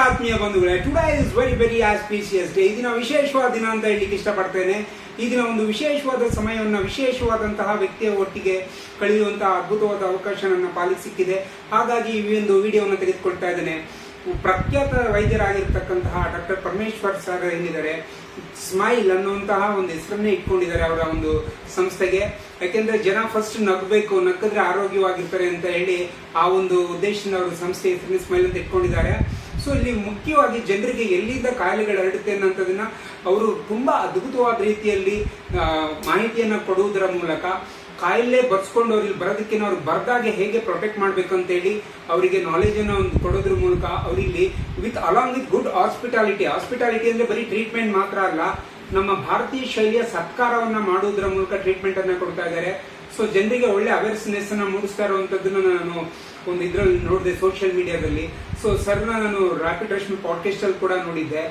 ಆತ್ಮೀಯ ಬಂಧುಗಳೇ, today is very auspicious day. ಈ ದಿನ ವಿಶೇಷವಾದ ದಿನ ಅಂತ ಹೇಳಲಿಕ್ಕೆ ಇಷ್ಟಪಡ್ತೇನೆ. ಈ ದಿನ ಒಂದು ವಿಶೇಷವಾದ ಸಮಯವನ್ನು ವಿಶೇಷವಾದಂತಹ ವ್ಯಕ್ತಿಯ ಒಟ್ಟಿಗೆ ಕಳೆಯುವಂತಹ ಅದ್ಭುತವಾದ ಅವಕಾಶ ನನ್ನ ಪಾಲಿಗೆ ಸಿಕ್ಕಿದೆ. ಹಾಗಾಗಿ ಈ ಒಂದು ವಿಡಿಯೋವನ್ನು ತೆಗೆದುಕೊಳ್ತಾ ಇದ್ದೇನೆ. ಪ್ರಖ್ಯಾತ ವೈದ್ಯರಾಗಿರ್ತಕ್ಕಂತಹ ಡಾಕ್ಟರ್ ಪರಮೇಶ್ವರ್ ಸರ್ ಏನಿದ್ದಾರೆ, ಸ್ಮೈಲ್ ಅನ್ನುವಂತಹ ಒಂದು ಹೆಸರನ್ನೇ ಇಟ್ಕೊಂಡಿದ್ದಾರೆ ಅವರ ಒಂದು ಸಂಸ್ಥೆಗೆ. ಯಾಕೆಂದ್ರೆ ಜನ ಫಸ್ಟ್ ನಗಬೇಕು, ನಕ್ಕಿದ್ರೆ ಆರೋಗ್ಯವಾಗಿರ್ತಾರೆ ಅಂತ ಹೇಳಿ ಆ ಒಂದು ಉದ್ದೇಶದಿಂದ ಅವರು ಸಂಸ್ಥೆ ಹೆಸರನ್ನ ಸ್ಮೈಲ್ ಅಂತ ಇಟ್ಕೊಂಡಿದ್ದಾರೆ. ಸೊ ಇಲ್ಲಿ ಮುಖ್ಯವಾಗಿ ಜನರಿಗೆ ಎಲ್ಲಿಂದ ಕಾಯಿಲೆಗಳು ಹರಡುತ್ತೆ ಅನ್ನೋದನ್ನ ಅವರು ತುಂಬಾ ಅದ್ಭುತವಾದ ರೀತಿಯಲ್ಲಿ ಮಾಹಿತಿಯನ್ನ ಕೊಡುವುದರ ಮೂಲಕ ಕಾಯಿಲೆ ಬರ್ಸ್ಕೊಂಡು ಅವ್ರಿಗೆ ಬರೋದಕ್ಕೆ ಅವ್ರಿಗೆ ಬರ್ದಾಗೆ ಹೇಗೆ ಪ್ರೊಟೆಕ್ಟ್ ಮಾಡ್ಬೇಕು ಅಂತ ಹೇಳಿ ಅವರಿಗೆ ನಾಲೆಜ್ ಅನ್ನ ಒಂದು ಕೊಡೋದ್ರ ಮೂಲಕ ಅವರಿಗೆ ಅಲಾಂಗ್ ವಿತ್ ಗುಡ್ ಹಾಸ್ಪಿಟಾಲಿಟಿ ಅಂದ್ರೆ ಬರೀ ಟ್ರೀಟ್ಮೆಂಟ್ ಮಾತ್ರ ಅಲ್ಲ, ನಮ್ಮ ಭಾರತೀಯ ಶೈಲಿಯ ಸತ್ಕಾರವನ್ನ ಮಾಡುವುದರ ಮೂಲಕ ಟ್ರೀಟ್ಮೆಂಟ್ ಅನ್ನ ಕೊಡ್ತಾ ಇದ್ದಾರೆ. ಸೊ ಜನರಿಗೆ ಒಳ್ಳೆ ಅವೇರ್ನೆಸ್ ಅನ್ನ ಮೂಡಿಸ್ತಾ ಇರುವಂತದ್ದನ್ನ ನಾನು ಒಂದು ಇದ್ರಲ್ಲಿ ನೋಡಿದೆ ಸೋಷಿಯಲ್ ಮೀಡಿಯಾದಲ್ಲಿ. ಸೊ ಸರ್ನ ನಾನು ರ್ಯಾಪಿಡ್ ರಶ್ಮಿ ಪಾಡ್ಕಾಸ್ಟ್ ಅಲ್ಲಿ ಕೂಡ ನೋಡಿದ್ದೆ.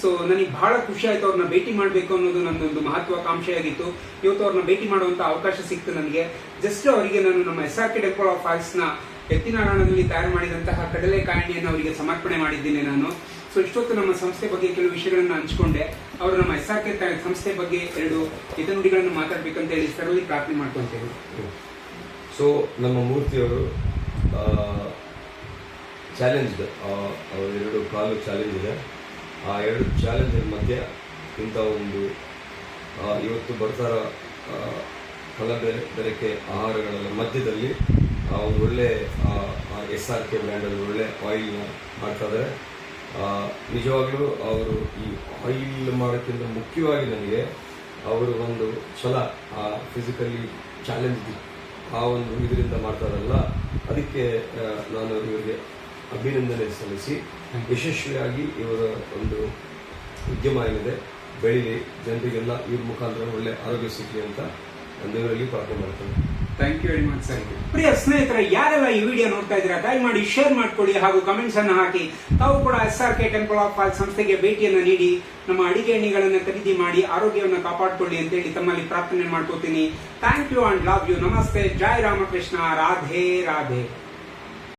ಸೊ ನನಗೆ ಬಹಳ ಖುಷಿ ಆಯ್ತು, ಅವ್ರನ್ನ ಭೇಟಿ ಮಾಡಬೇಕು ಅನ್ನೋದು ನನ್ನೊಂದು ಮಹತ್ವಾಕಾಂಕ್ಷೆ ಆಗಿತ್ತು. ಇವತ್ತು ಅವ್ರನ್ನ ಭೇಟಿ ಮಾಡುವಂತ ಅವಕಾಶ ಸಿಕ್ತು ನನಗೆ. ಜಸ್ಟ್ ಅವರಿಗೆ ನಾನು ನಮ್ಮ SRK ಟೆಂಪಲ್ ಆಫ್ ಆರ್ಟ್ಸ್ ನ ಎತ್ತಿನಾರಾಯಣದಲ್ಲಿ ತಯಾರು ಮಾಡಿದಂತಹ ಕಡಲೆಕಾಯಿಯನ್ನು ಅವರಿಗೆ ಸಮರ್ಪಣೆ ಮಾಡಿದ್ದೀನಿ ನಾನು. ಸೊ ಇಷ್ಟೊತ್ತು ನಮ್ಮ ಸಂಸ್ಥೆ ಬಗ್ಗೆ ಕೆಲವು ವಿಷಯಗಳನ್ನು ಹಂಚಿಕೊಂಡೆ. ಅವರು ನಮ್ಮ SRK ಸಂಸ್ಥೆ ಬಗ್ಗೆ ಎರಡು ಹಿತನುಡಿಗಳನ್ನು ಮಾತಾಡ್ಬೇಕಂತ ಹೇಳಿ ಸರಲ್ಲಿ ಪ್ರಾರ್ಥನೆ ಮಾಡ್ಕೊಂತೇವೆ. ಸೊ ನಮ್ಮ ಮೂರ್ತಿಯವರು ಚಾಲೆಂಜ್, ಅವರು ಎರಡು ಕಾಲು ಚಾಲೆಂಜ್ ಇದೆ. ಆ ಎರಡು ಚಾಲೆಂಜ್ ಮಧ್ಯೆ ಇಂಥ ಒಂದು ಇವತ್ತು ಬರ್ತಾರ ಬೆರಕೆ ಆಹಾರಗಳ ಮಧ್ಯದಲ್ಲಿ ಒಂದು ಒಳ್ಳೆ SRK ಬ್ರ್ಯಾಂಡಲ್ಲಿ ಒಳ್ಳೆ ಆಯಿಲ್ನ ಮಾಡ್ತಾ ಇದ್ದಾರೆ. ನಿಜವಾಗ್ಲೂ ಅವರು ಈ ಆಯಿಲ್ ಮಾಡೋಕ್ಕಿಂತ ಮುಖ್ಯವಾಗಿ ನನಗೆ ಅವರು ಒಂದು ಛಲ, ಫಿಸಿಕಲಿ ಚಾಲೆಂಜ್ ಆ ಒಂದು ಇದರಿಂದ ಮಾಡ್ತಾರಲ್ಲ, ಅದಕ್ಕೆ ನಾನು ಇವರಿಗೆ ಅಭಿನಂದನೆ ಸಲ್ಲಿಸಿ ಯಶಸ್ವಿಯಾಗಿ ಇವರ ಒಂದು ಉದ್ಯಮ ಏನಿದೆ ಬೆಳೀಲಿ, ಜನರಿಗೆಲ್ಲ ಇವ್ರ ಮುಖಾಂತರ ಒಳ್ಳೆ ಆರೋಗ್ಯ ಸಿಗಲಿ ಅಂತ ದೇವರಲ್ಲಿ ಪ್ರಾರ್ಥನೆ ಮಾಡ್ತೇನೆ. Thank you very much sir. ಪ್ರಿಯ ಸ್ನೇಹಿತರೆ, ಯಾರೆಲ್ಲ ಈ ವಿಡಿಯೋ ನೋಡ್ತಾ ಇದ್ದೀರಾ ದಯಮಾಡಿ ಶೇರ್ ಮಾಡ್ಕೊಳ್ಳಿ ಹಾಗೂ ಕಮೆಂಟ್ಸ್ ಅನ್ನು ಹಾಕಿ. ತಾವು ಕೂಡ SRK ಟೆಂಪಲ್ ಆಫ್ ಆರ್ಟ್ಸ್ ಸಂಸ್ಥೆಗೆ ಭೇಟಿಯನ್ನು ನೀಡಿ ನಮ್ಮ ಅಡಿಗೆ ಎಣ್ಣೆಗಳನ್ನು ಖರೀದಿ ಮಾಡಿ ಆರೋಗ್ಯವನ್ನು ಕಾಪಾಡಿಕೊಳ್ಳಿ ಅಂತ ಹೇಳಿ ತಮ್ಮಲ್ಲಿ ಪ್ರಾರ್ಥನೆ ಮಾಡ್ಕೋತೀನಿ. Thank you and love you. ನಮಸ್ತೆ. ಜೈ ರಾಮಕೃಷ್ಣ. ರಾಧೆ ರಾಧೆ.